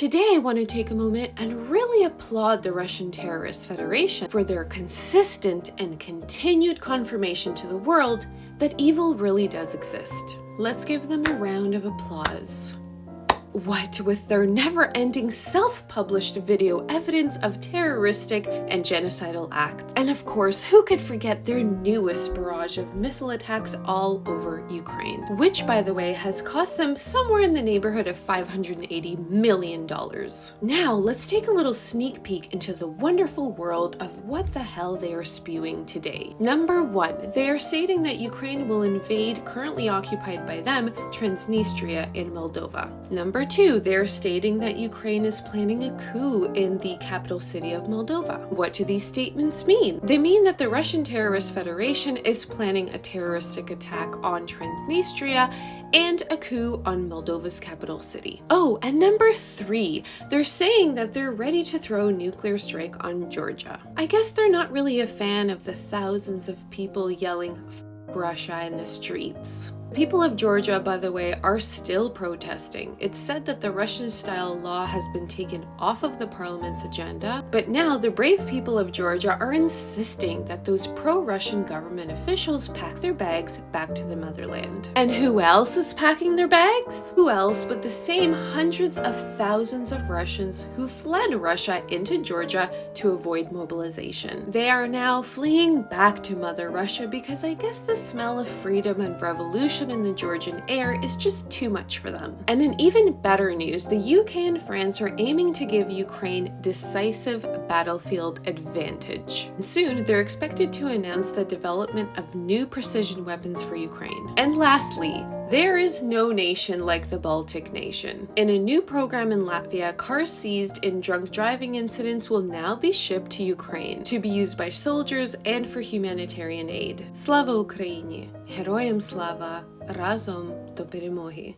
Today I want to take a moment and really applaud the Russian Terrorist Federation for their consistent and continued confirmation to the world that evil really does exist. Let's give them a round of applause. What with their never-ending self-published video evidence of terroristic and genocidal acts. And of course, who could forget their newest barrage of missile attacks all over Ukraine, which by the way has cost them somewhere in the neighborhood of $580 million. Now let's take a little sneak peek into the wonderful world of what the hell they are spewing today. Number one, they are stating that Ukraine will invade currently occupied by them Transnistria in Moldova. Number two, they're stating that Ukraine is planning a coup in the capital city of Moldova. What do these statements mean? They mean that the Russian Terrorist Federation is planning a terroristic attack on Transnistria and a coup on Moldova's capital city. Oh, and number three, they're saying that they're ready to throw a nuclear strike on Georgia. I guess they're not really a fan of the thousands of people yelling "F Russia" in the streets. People of Georgia, by the way, are still protesting. It's said that the Russian-style law has been taken off of the parliament's agenda, but now the brave people of Georgia are insisting that those pro-Russian government officials pack their bags back to the motherland. And who else is packing their bags? Who else but the same hundreds of thousands of Russians who fled Russia into Georgia to avoid mobilization. They are now fleeing back to Mother Russia because I guess the smell of freedom and revolution in the Georgian air is just too much for them. And in even better news, the UK and France are aiming to give Ukraine decisive battlefield advantage. And soon, they're expected to announce the development of new precision weapons for Ukraine. And lastly, there is no nation like the Baltic nation. In a new program in Latvia, cars seized in drunk driving incidents will now be shipped to Ukraine to be used by soldiers and for humanitarian aid. Slava Ukraini! Героям слава! Разом до перемоги!